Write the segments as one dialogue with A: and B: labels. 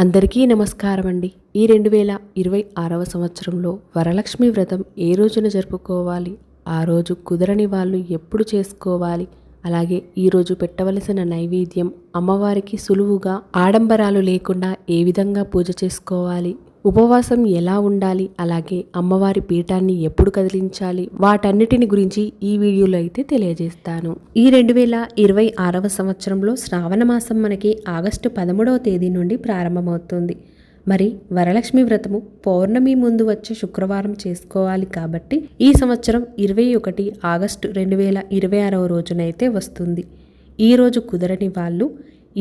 A: అందరికీ నమస్కారం అండి. ఈ 2026వ సంవత్సరంలో వరలక్ష్మి వ్రతం ఏ రోజున జరుపుకోవాలి, ఆ రోజు కుదరని వాళ్ళు ఎప్పుడు చేసుకోవాలి, అలాగే ఈరోజు పెట్టవలసిన నైవేద్యం, అమ్మవారికి సులువుగా ఆడంబరాలు లేకుండా ఏ విధంగా పూజ చేసుకోవాలి, ఉపవాసం ఎలా ఉండాలి, అలాగే అమ్మవారి పీఠాన్ని ఎప్పుడు కదిలించాలి, వాటన్నిటిని గురించి ఈ వీడియోలో అయితే తెలియజేస్తాను. ఈ 2026వ సంవత్సరంలో శ్రావణ మాసం మనకి ఆగస్టు 13వ తేదీ నుండి ప్రారంభమవుతుంది. మరి వరలక్ష్మి వ్రతము పౌర్ణమి ముందు వచ్చే శుక్రవారం చేసుకోవాలి కాబట్టి ఈ సంవత్సరం 21 ఆగస్టు 2026వ రోజునైతే వస్తుంది. ఈ రోజు కుదరని వాళ్ళు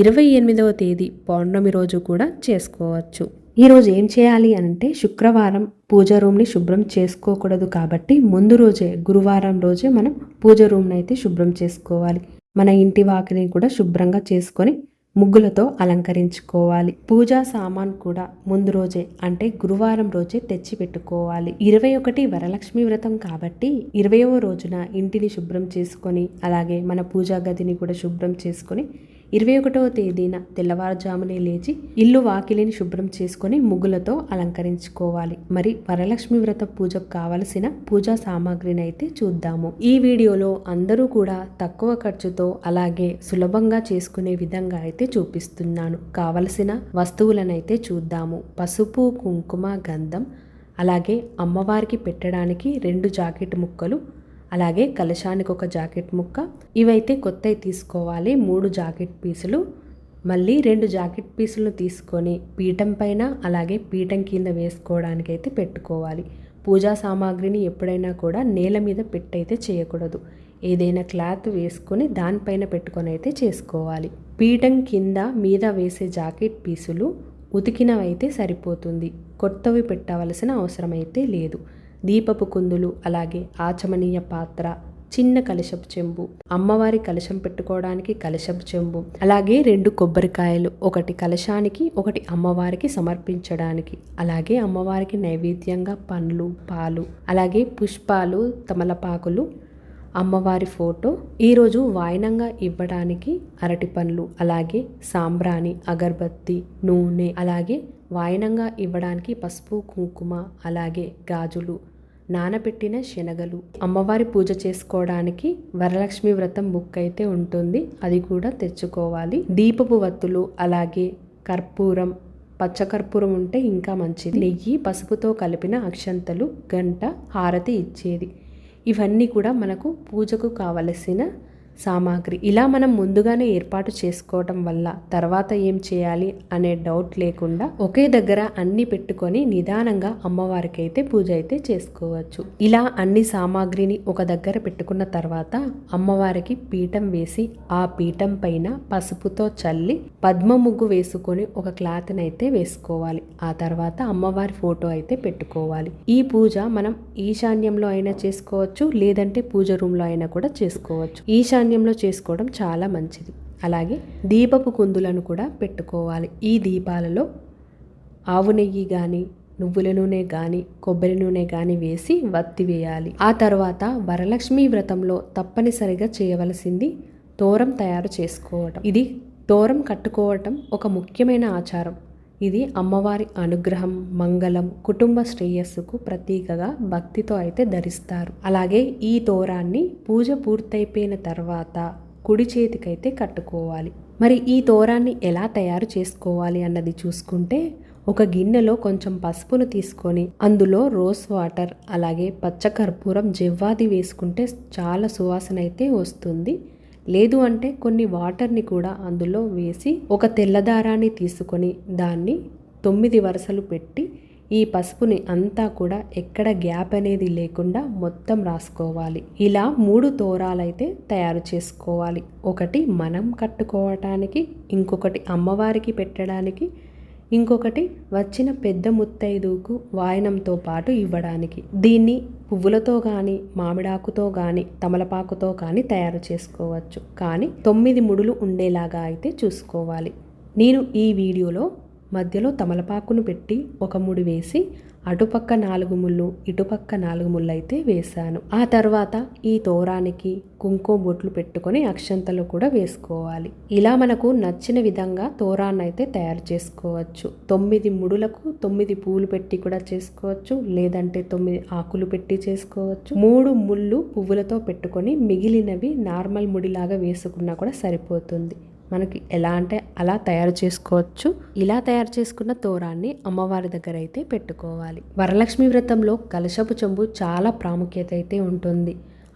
A: 28వ తేదీ పౌర్ణమి రోజు కూడా చేసుకోవచ్చు. ఈరోజు ఏం చేయాలి అంటే శుక్రవారం పూజ రూమ్ని శుభ్రం చేసుకోకూడదు కాబట్టి ముందు రోజే గురువారం రోజే మనం పూజ రూమ్ని అయితే శుభ్రం చేసుకోవాలి. మన ఇంటి వాకిని కూడా శుభ్రంగా చేసుకొని ముగ్గులతో అలంకరించుకోవాలి. పూజా సామాన్ కూడా ముందు రోజే అంటే గురువారం రోజే తెచ్చి పెట్టుకోవాలి. 21 వరలక్ష్మి వ్రతం కాబట్టి 20వ రోజున ఇంటిని శుభ్రం చేసుకొని అలాగే మన పూజా గదిని కూడా శుభ్రం చేసుకొని 21వ తేదీన తెల్లవారుజామునే లేచి ఇల్లు వాకిలిని శుభ్రం చేసుకొని ముగ్గులతో అలంకరించుకోవాలి. మరి వరలక్ష్మి వ్రత పూజకు కావలసిన పూజా సామాగ్రిని అయితే చూద్దాము. ఈ వీడియోలో అందరూ కూడా తక్కువ ఖర్చుతో అలాగే సులభంగా చేసుకునే విధంగా అయితే చూపిస్తున్నాను. కావలసిన వస్తువులనైతే చూద్దాము. పసుపు, కుంకుమ, గంధం, అలాగే అమ్మవారికి పెట్టడానికి 2 జాకెట్ ముక్కలు, అలాగే కలశానికి ఒక జాకెట్ ముక్క, ఇవైతే కొత్తవి తీసుకోవాలి. 3 జాకెట్ పీసులు, మళ్ళీ 2 జాకెట్ పీసులను తీసుకొని పీఠం పైన అలాగే పీఠం కింద వేసుకోవడానికి అయితే పెట్టుకోవాలి. పూజా సామాగ్రిని ఎప్పుడైనా కూడా నేల మీద పెట్టయితే చేయకూడదు. ఏదైనా క్లాత్ వేసుకొని దానిపైన పెట్టుకొని అయితే చేసుకోవాలి. పీఠం కింద మీద వేసే జాకెట్ పీసులు ఉతికినవైతే సరిపోతుంది, కొత్తవి పెట్టవలసిన అవసరం అయితే లేదు. దీపపు కుందులు, అలాగే ఆచమనీయ పాత్ర, చిన్న కలశపు చెంబు, అమ్మవారి కలశం పెట్టుకోవడానికి కలశపు చెంబు, అలాగే 2 కొబ్బరికాయలు, ఒకటి కలశానికి ఒకటి అమ్మవారికి సమర్పించడానికి, అలాగే అమ్మవారికి నైవేద్యంగా పండ్లు, పాలు, అలాగే పుష్పాలు, తమలపాకులు, అమ్మవారి ఫోటో, ఈరోజు వాయనంగా ఇవ్వడానికి అరటి పండ్లు, అలాగే సాంబ్రాణి, అగరబత్తి, నూనె, అలాగే వాయనంగా ఇవ్వడానికి పసుపు, కుంకుమ, అలాగే గాజులు, నానబెట్టిన శనగలు. అమ్మవారి పూజ చేసుకోవడానికి వరలక్ష్మి వ్రతం బుక్ అయితే ఉంటుంది, అది కూడా తెచ్చుకోవాలి. దీపపు వత్తులు, అలాగే కర్పూరం, పచ్చకర్పూరం ఉంటే ఇంకా మంచిది, నెయ్యి, పసుపుతో కలిపిన అక్షంతలు, గంట, హారతి ఇచ్చేది, ఇవన్నీ కూడా మనకు పూజకు కావలసిన సామాగ్రి. ఇలా మనం ముందుగానే ఏర్పాటు చేసుకోవటం వల్ల తర్వాత ఏం చేయాలి అనే డౌట్ లేకుండా ఒకే దగ్గర అన్ని పెట్టుకొని నిదానంగా అమ్మవారికి అయితే పూజ అయితే చేసుకోవచ్చు. ఇలా అన్ని సామాగ్రిని ఒక దగ్గర పెట్టుకున్న తర్వాత అమ్మవారికి పీఠం వేసి ఆ పీఠం పైన పసుపుతో చల్లి పద్మ ముగ్గు వేసుకొని ఒక క్లాత్ని అయితే వేసుకోవాలి. ఆ తర్వాత అమ్మవారి ఫోటో అయితే పెట్టుకోవాలి. ఈ పూజ మనం ఈశాన్యంలో అయినా చేసుకోవచ్చు, లేదంటే పూజ రూమ్లో అయినా కూడా చేసుకోవచ్చు. ఈశాన్యంలో చేసుకోవడం చాలా మంచిది. అలాగే దీపపు కుందులను కూడా పెట్టుకోవాలి. ఈ దీపాలలో ఆవు నెయ్యి కానీ, నువ్వుల నూనె కానీ, కొబ్బరి నూనె కానీ వేసి వత్తి వేయాలి. ఆ తర్వాత వరలక్ష్మి వ్రతంలో తప్పనిసరిగా చేయవలసింది తోరం తయారు చేసుకోవటం. ఇది తోరం కట్టుకోవటం ఒక ముఖ్యమైన ఆచారం. ఇది అమ్మవారి అనుగ్రహం, మంగళం, కుటుంబ శ్రేయస్సుకు ప్రతీకగా భక్తితో అయితే ధరిస్తారు. అలాగే ఈ తోరాన్ని పూజ పూర్తయిపోయిన తర్వాత కుడి చేతికైతే కట్టుకోవాలి. మరి ఈ తోరాన్ని ఎలా తయారు చేసుకోవాలి అన్నది చూసుకుంటే, ఒక గిన్నెలో కొంచెం పసుపును తీసుకొని అందులో రోజ్ వాటర్, అలాగే పచ్చకర్పూరం, జవ్వాది వేసుకుంటే చాలా సువాసన అయితే వస్తుంది. లేదు అంటే కొన్ని వాటర్ని కూడా అందులో వేసి ఒక తెల్లదారాన్ని తీసుకొని దాన్ని 9 వరుసలు పెట్టి ఈ పసుపుని అంతా కూడా ఎక్కడ గ్యాప్ అనేది లేకుండా మొత్తం రాసుకోవాలి. ఇలా 3 తోరాలైతే తయారు చేసుకోవాలి. ఒకటి మనం కట్టుకోవటానికి, ఇంకొకటి అమ్మవారికి పెట్టడానికి, ఇంకొకటి వచ్చిన పెద్ద ముత్తైదుకు వాయనంతో పాటు ఇవ్వడానికి. దీన్ని పువ్వులతో కానీ, మామిడాకుతో కానీ, తమలపాకుతో కానీ తయారు చేసుకోవచ్చు. కానీ 9 ముడులు ఉండేలాగా అయితే చూసుకోవాలి. నేను ఈ వీడియోలో మధ్యలో తమలపాకును పెట్టి ఒక ముడి వేసి అటుపక్క 4 ముళ్ళు ఇటుపక్క 4 ముళ్ళు అయితే వేశాను. ఆ తర్వాత ఈ తోరానికి కుంకుమ బొట్లు పెట్టుకొని అక్షంతలు కూడా వేసుకోవాలి. ఇలా మనకు నచ్చిన విధంగా తోరాన్ని అయితే తయారు చేసుకోవచ్చు. 9 ముడులకు 9 పూలు పెట్టి కూడా చేసుకోవచ్చు, లేదంటే 9 ఆకులు పెట్టి చేసుకోవచ్చు. 3 ముళ్ళు పువ్వులతో పెట్టుకొని మిగిలినవి నార్మల్ ముడిలాగా వేసుకున్నా కూడా సరిపోతుంది. మనకి ఎలా అంటే అలా తయారు చేసుకోవచ్చు. ఇలా తయారు చేసుకున్న తోరాన్ని అమ్మవారి దగ్గర అయితే పెట్టుకోవాలి. వరలక్ష్మి వ్రతంలో కలశపు చెంబు చాలా ప్రాముఖ్యత అయితే ఉంటుంది.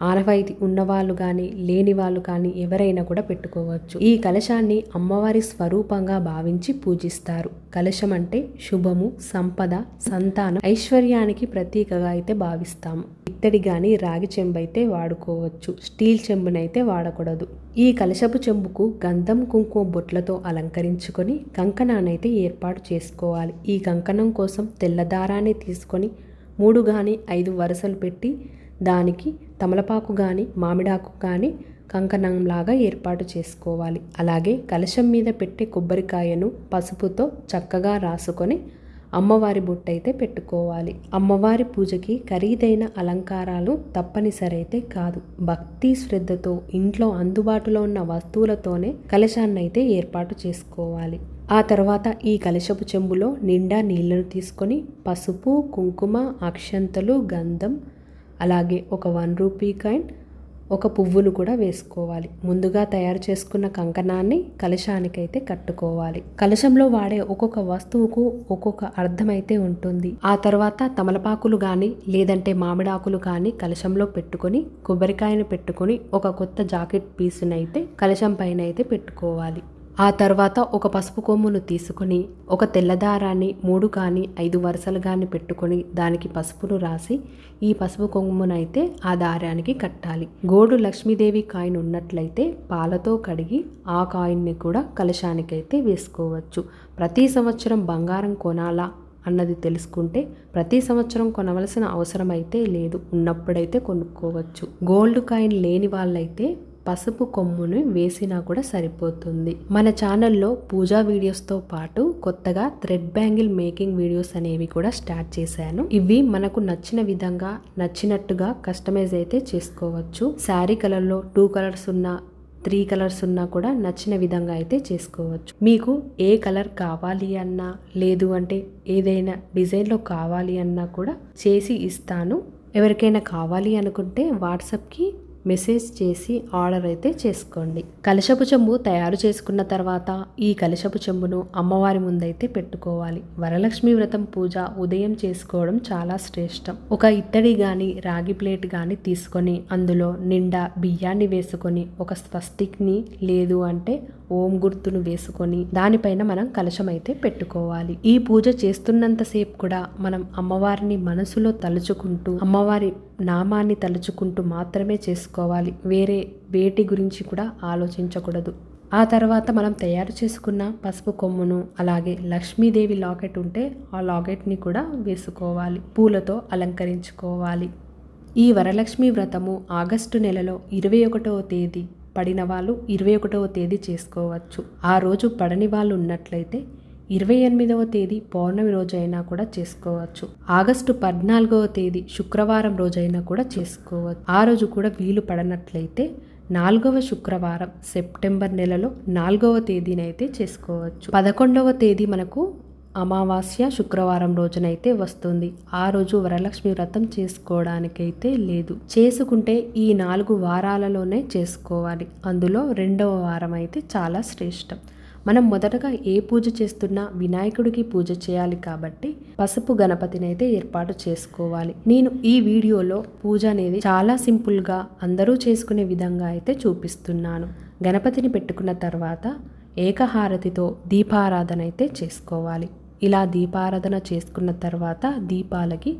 A: ఆనవాయితీ ఉన్నవాళ్ళు కానీ లేని వాళ్ళు కానీ ఎవరైనా కూడా పెట్టుకోవచ్చు. ఈ కలశాన్ని అమ్మవారి స్వరూపంగా భావించి పూజిస్తారు. కలశం అంటే శుభము, సంపద, సంతానం, ఐశ్వర్యానికి ప్రతీకగా అయితే భావిస్తాము. ఇత్తడి కానీ రాగి చెంబు అయితే వాడుకోవచ్చు, స్టీల్ చెంబునైతే వాడకూడదు. ఈ కలశపు చెంబుకు గంధం కుంకుమ బొట్లతో అలంకరించుకొని కంకణాన్నైతే ఏర్పాటు చేసుకోవాలి. ఈ కంకణం కోసం తెల్ల దారాన్ని తీసుకొని 3 కానీ 5 వరుసలు పెట్టి దానికి తమలపాకు కానీ మామిడాకు కానీ కంకణంలాగా ఏర్పాటు చేసుకోవాలి. అలాగే కలశం మీద పెట్టే కొబ్బరికాయను పసుపుతో చక్కగా రాసుకొని అమ్మవారి బొట్టయితే పెట్టుకోవాలి. అమ్మవారి పూజకి ఖరీదైన అలంకారాలు తప్పనిసరి అయితే కాదు. భక్తి శ్రద్ధతో ఇంట్లో అందుబాటులో ఉన్న వస్తువులతోనే కలశాన్ని అయితే ఏర్పాటు చేసుకోవాలి. ఆ తర్వాత ఈ కలశపు చెంబులో నిండా నీళ్లను తీసుకొని పసుపు, కుంకుమ, అక్షంతలు, గంధం, అలాగే ఒక 1 రూపీ కాయిన్, ఒక పువ్వును కూడా వేసుకోవాలి. ముందుగా తయారు చేసుకున్న కంకణాన్ని కలశానికైతే కట్టుకోవాలి. కలశంలో వాడే ఒక్కొక్క వస్తువుకు ఒక్కొక్క అర్థమైతే ఉంటుంది. ఆ తర్వాత తమలపాకులు కానీ లేదంటే మామిడాకులు కానీ కలశంలో పెట్టుకొని కొబ్బరికాయను పెట్టుకొని ఒక కొత్త జాకెట్ పీసునైతే కలశం పైన అయితే పెట్టుకోవాలి. ఆ తర్వాత ఒక పసుపు కొమ్మును తీసుకొని ఒక తెల్లదారాన్ని 3 కానీ 5 వరుసలు కానీ పెట్టుకొని దానికి పసుపును రాసి ఈ పసుపు కొమ్మునైతే ఆ దారానికి కట్టాలి. గోడు లక్ష్మీదేవి కాయిన్ ఉన్నట్లయితే పాలతో కడిగి ఆ కాయిన్ని కూడా కలశానికైతే వేసుకోవచ్చు. ప్రతి సంవత్సరం బంగారం కొనాలా అన్నది తెలుసుకుంటే ప్రతి సంవత్సరం కొనవలసిన అవసరం అయితే లేదు, ఉన్నప్పుడైతే కొనుక్కోవచ్చు. గోల్డ్ కాయిన్ లేని వాళ్ళైతే పసుపు కొమ్మును వేసినా కూడా సరిపోతుంది. మన ఛానల్లో పూజా వీడియోస్తో పాటు కొత్తగా థ్రెడ్ బ్యాంగిల్ మేకింగ్ వీడియోస్ అనేవి కూడా స్టార్ట్ చేశాను. ఇవి మనకు నచ్చిన విధంగా నచ్చినట్టుగా కస్టమైజ్ అయితే చేసుకోవచ్చు. శారీ కలర్లో 2 కలర్స్ ఉన్న 3 కలర్స్ ఉన్నా కూడా నచ్చిన విధంగా అయితే చేసుకోవచ్చు. మీకు ఏ కలర్ కావాలి అన్నా లేదు అంటే ఏదైనా డిజైన్లో కావాలి అన్నా కూడా చేసి ఇస్తాను. ఎవరికైనా కావాలి అనుకుంటే వాట్సాప్కి మెసేజ్ చేసి ఆర్డర్ అయితే చేసుకోండి. కలశపు చెంబు తయారు చేసుకున్న తర్వాత ఈ కలశపు చెంబును అమ్మవారి ముందైతే పెట్టుకోవాలి. వరలక్ష్మి వ్రతం పూజ ఉదయం చేసుకోవడం చాలా శ్రేష్టం. ఒక ఇత్తడి కానీ రాగి ప్లేట్ కానీ తీసుకొని అందులో నిండా బియ్యాన్ని వేసుకొని ఒక స్వస్తిక్ని లేదు అంటే ఓం గుర్తును వేసుకొని దానిపైన మనం కలశం అయితే పెట్టుకోవాలి. ఈ పూజ చేస్తున్నంతసేపు కూడా మనం అమ్మవారిని మనసులో తలుచుకుంటూ అమ్మవారి నామాన్ని తలుచుకుంటూ మాత్రమే చేసుకోవాలి. వేటి గురించి కూడా ఆలోచించకూడదు. ఆ తర్వాత మనం తయారు చేసుకున్న పసుపు కొమ్మును అలాగే లక్ష్మీదేవి లాకెట్ ఉంటే ఆ లాకెట్ని కూడా వేసుకోవాలి. పూలతో అలంకరించుకోవాలి. ఈ వరలక్ష్మి వ్రతము ఆగస్టు నెలలో 21వ తేదీ పడిన వాళ్ళు 21వ తేదీ చేసుకోవచ్చు. ఆ రోజు పడని వాళ్ళు ఉన్నట్లయితే 28వ తేదీ పౌర్ణమి రోజైనా కూడా చేసుకోవచ్చు. ఆగస్టు 14వ తేదీ శుక్రవారం రోజైనా కూడా చేసుకోవచ్చు. ఆ రోజు కూడా వీలు పడనట్లయితే 4వ శుక్రవారం సెప్టెంబర్ నెలలో 4వ తేదీనైతే చేసుకోవచ్చు. 11వ తేదీ మనకు అమావాస్య శుక్రవారం రోజునైతే వస్తుంది. ఆ రోజు వరలక్ష్మి వ్రతం చేసుకోవడానికైతే లేదు. చేసుకుంటే ఈ 4 వారాలలోనే చేసుకోవాలి. అందులో 2వ వారం అయితే చాలా శ్రేష్టం. మనం మొదటగా ఏ పూజ చేస్తున్నా వినాయకుడికి పూజ చేయాలి కాబట్టి పసుపు గణపతిని అయితే ఏర్పాటు చేసుకోవాలి. నేను ఈ వీడియోలో పూజ అనేది చాలా సింపుల్గా అందరూ చేసుకునే విధంగా అయితే చూపిస్తున్నాను. గణపతిని పెట్టుకున్న తర్వాత ఏకహారతితో దీపారాధన అయితే చేసుకోవాలి. ఇలా దీపారాధన చేసుకున్న తర్వాత దీపాలకి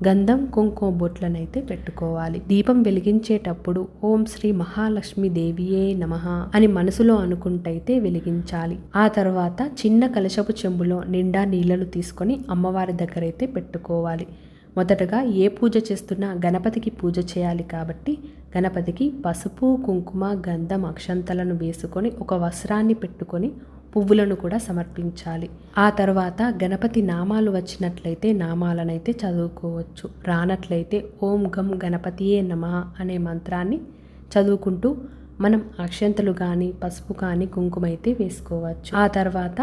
A: గంధం కుంకుమ బొట్లనైతే పెట్టుకోవాలి. దీపం వెలిగించేటప్పుడు ఓం శ్రీ మహాలక్ష్మి దేవియే నమః అని మనసులో అనుకుంటైతే వెలిగించాలి. ఆ తర్వాత చిన్న కలశపు చెంబులో నిండా నీళ్లను తీసుకొని అమ్మవారి దగ్గర అయితే పెట్టుకోవాలి. మొదటగా ఏ పూజ చేస్తున్నా గణపతికి పూజ చేయాలి కాబట్టి గణపతికి పసుపు కుంకుమ గంధం అక్షంతలను వేసుకొని ఒక వస్త్రాన్ని పెట్టుకొని పువ్వులను కూడా సమర్పించాలి. ఆ తర్వాత గణపతి నామాలు వచ్చినట్లయితే నామాలనైతే చదువుకోవచ్చు. రానట్లయితే ఓం గం గణపతియే నమః అనే మంత్రాన్ని చదువుకుంటూ మనం అక్షంతలు కానీ పసుపు కానీ కుంకుమ అయితే వేసుకోవచ్చు. ఆ తర్వాత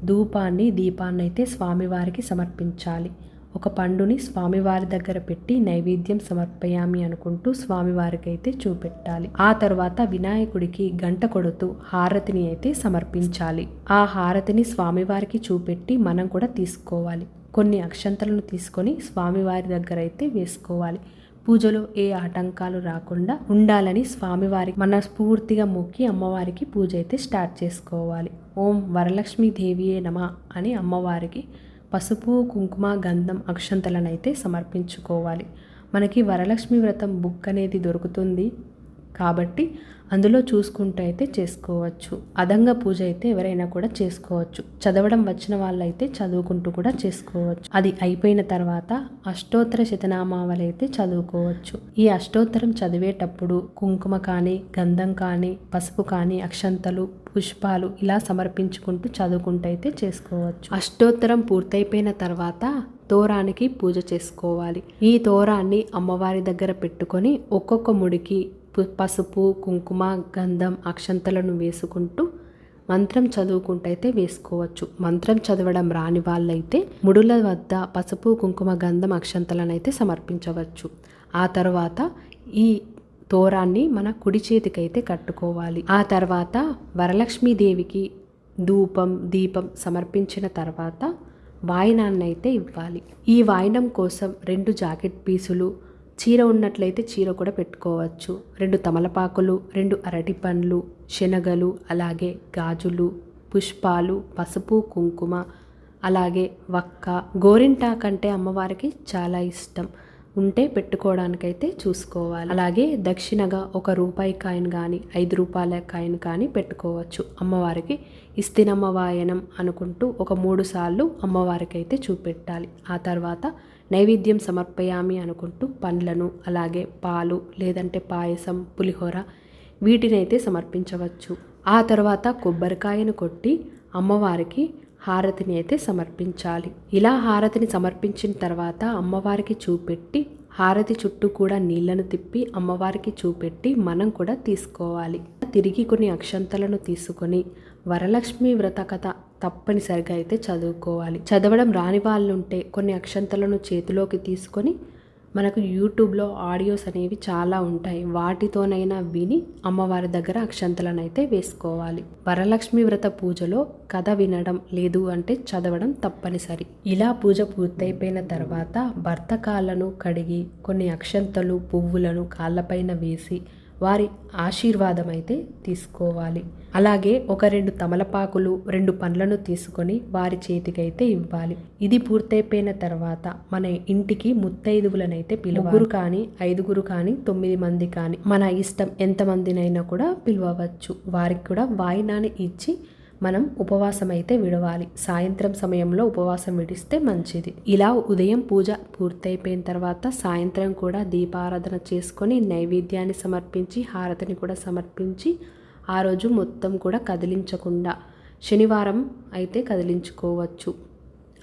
A: దీపాన్ని అయితే స్వామివారికి సమర్పించాలి. ఒక పండుని స్వామివారి దగ్గర పెట్టి నైవేద్యం సమర్పయామి అనుకుంటూ స్వామివారికి అయితే చూపెట్టాలి. ఆ తర్వాత వినాయకుడికి గంట కొడుతూ హారతిని అయితే సమర్పించాలి. ఆ హారతిని స్వామివారికి చూపెట్టి మనం కూడా తీసుకోవాలి. కొన్ని అక్షంతలను తీసుకొని స్వామివారి దగ్గర అయితే వేసుకోవాలి. పూజలో ఏ ఆటంకాలు రాకుండా ఉండాలని స్వామివారికి మనస్ఫూర్తిగా మొక్కి అమ్మవారికి పూజ అయితే స్టార్ట్ చేసుకోవాలి. ఓం వరలక్ష్మీదేవియే నమః అని అమ్మవారికి పసుపు కుంకుమ గంధం అక్షంతలను అయితే సమర్పించుకోవాలి. మనకి వరలక్ష్మి వ్రతం బుక్ అనేది దొరుకుతుంది కాబట్టి అందులో చూసుకుంటూ అయితే చేసుకోవచ్చు. అదంగా పూజ అయితే ఎవరైనా కూడా చేసుకోవచ్చు. చదవడం వచ్చిన వాళ్ళైతే చదువుకుంటూ కూడా చేసుకోవచ్చు. అది అయిపోయిన తర్వాత అష్టోత్తర శతనామావళి అయితే చదువుకోవచ్చు. ఈ అష్టోత్తరం చదివేటప్పుడు కుంకుమ కానీ గంధం కానీ పసుపు కానీ అక్షంతలు పుష్పాలు ఇలా సమర్పించుకుంటూ చదువుకుంటూ అయితే చేసుకోవచ్చు. అష్టోత్తరం పూర్తయిపోయిన తర్వాత తోరానికి పూజ చేసుకోవాలి. ఈ తోరాన్ని అమ్మవారి దగ్గర పెట్టుకొని ఒక్కొక్క ముడికి పసుపు కుంకుమ గంధం అక్షంతలను వేసుకుంటూ మంత్రం చదువుకుంటూ అయితే వేసుకోవచ్చు. మంత్రం చదవడం రాని వాళ్ళైతే ముడుల వద్ద పసుపు కుంకుమ గంధం అక్షంతలను అయితే సమర్పించవచ్చు. ఆ తర్వాత ఈ తోరాన్ని మన కుడి చేతికైతే కట్టుకోవాలి. ఆ తర్వాత వరలక్ష్మీదేవికి దీపం సమర్పించిన తర్వాత వాయినాన్ని అయితే ఇవ్వాలి. ఈ వాయినం కోసం 2 జాకెట్ పీసులు, చీర ఉన్నట్లయితే చీర కూడా పెట్టుకోవచ్చు, 2 తమలపాకులు, 2 అరటి పండ్లు, శనగలు, అలాగే గాజులు, పుష్పాలు, పసుపు కుంకుమ, అలాగే వక్క, గోరింటాకు అంటే అమ్మవారికి చాలా ఇష్టం, ఉంటే పెట్టుకోవడానికైతే చూసుకోవాలి. అలాగే దక్షిణగా 1 రూపాయి కాయిన్ కానీ 5 రూపాయల కాయిన్ కానీ పెట్టుకోవచ్చు. అమ్మవారికి ఇస్తినమ్మ వాయనం అనుకుంటూ ఒక 3 సార్లు అమ్మవారికి అయితే చూపెట్టాలి. ఆ తర్వాత నైవేద్యం సమర్పయామి అనుకుంటూ పండ్లను అలాగే పాలు లేదంటే పాయసం పులిహోర వీటినైతే సమర్పించవచ్చు. ఆ తర్వాత కొబ్బరికాయను కొట్టి అమ్మవారికి హారతిని అయితే సమర్పించాలి. ఇలా హారతిని సమర్పించిన తర్వాత అమ్మవారికి చూపెట్టి హారతి చుట్టూ కూడా నీళ్లను తిప్పి అమ్మవారికి చూపెట్టి మనం కూడా తీసుకోవాలి. తిరిగి కొన్ని అక్షంతలను తీసుకొని వరలక్ష్మి వ్రత కథ తప్పనిసరిగా అయితే చదువుకోవాలి. చదవడం రాని వాళ్ళు ఉంటే కొన్ని అక్షంతలను చేతిలోకి తీసుకొని మనకు యూట్యూబ్లో ఆడియోస్ అనేవి చాలా ఉంటాయి, వాటితోనైనా విని అమ్మవారి దగ్గర అక్షంతలను అయితే వేసుకోవాలి. వరలక్ష్మి వ్రత పూజలో కథ వినడం లేదు అంటే చదవడం తప్పనిసరి. ఇలా పూజ పూర్తయిపోయిన తర్వాత భర్త కాళ్ళను కడిగి కొన్ని అక్షంతలు పువ్వులను కాళ్ళపైన వేసి వారి ఆశీర్వాదం అయితే తీసుకోవాలి. అలాగే 2 తమలపాకులు 2 పండ్లను తీసుకొని వారి చేతికైతే ఇవ్వాలి. ఇది పూర్తయిపోయిన తర్వాత మన ఇంటికి ముత్తైదువులనైతే పిలువరు కానీ 5 కానీ 9 మంది కానీ మన ఇష్టం ఎంతమందినైనా కూడా పిలవవచ్చు. వారికి కూడా వాయినాన్ని ఇచ్చి మనం ఉపవాసం అయితే విడవాలి. సాయంత్రం సమయంలో ఉపవాసం విడిస్తే మంచిది. ఇలా ఉదయం పూజ పూర్తయిపోయిన తర్వాత సాయంత్రం కూడా దీపారాధన చేసుకొని నైవేద్యాన్ని సమర్పించి హారతిని కూడా సమర్పించి ఆ రోజు మొత్తం కూడా కదిలించకుండా శనివారం అయితే కదిలించుకోవచ్చు.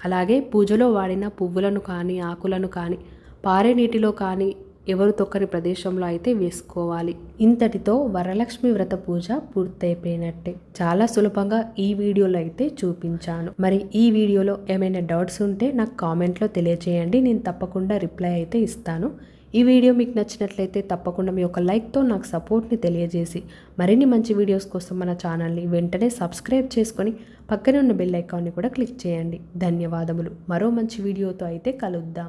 A: అలాగే పూజలో వాడిన పువ్వులను కానీ ఆకులను కానీ పారే నీటిలో కానీ ఎవరు తొక్కని ప్రదేశంలో అయితే వేసుకోవాలి. ఇంతటితో వరలక్ష్మి వ్రత పూజ పూర్తయిపోయినట్టే. చాలా సులభంగా ఈ వీడియోలో అయితే చూపించాను. మరి ఈ వీడియోలో ఏమైనా డౌట్స్ ఉంటే నాకు కామెంట్లో తెలియజేయండి, నేను తప్పకుండా రిప్లై అయితే ఇస్తాను. ఈ వీడియో మీకు నచ్చినట్లయితే తప్పకుండా మీ యొక్క లైక్తో నాకు సపోర్ట్ని తెలియజేసి మరిన్ని మంచి వీడియోస్ కోసం మన ఛానల్ని వెంటనే సబ్స్క్రైబ్ చేసుకొని పక్కనే ఉన్న బెల్ ఐకాన్ని కూడా క్లిక్ చేయండి. ధన్యవాదములు. మరో మంచి వీడియోతో అయితే కలుద్దాం.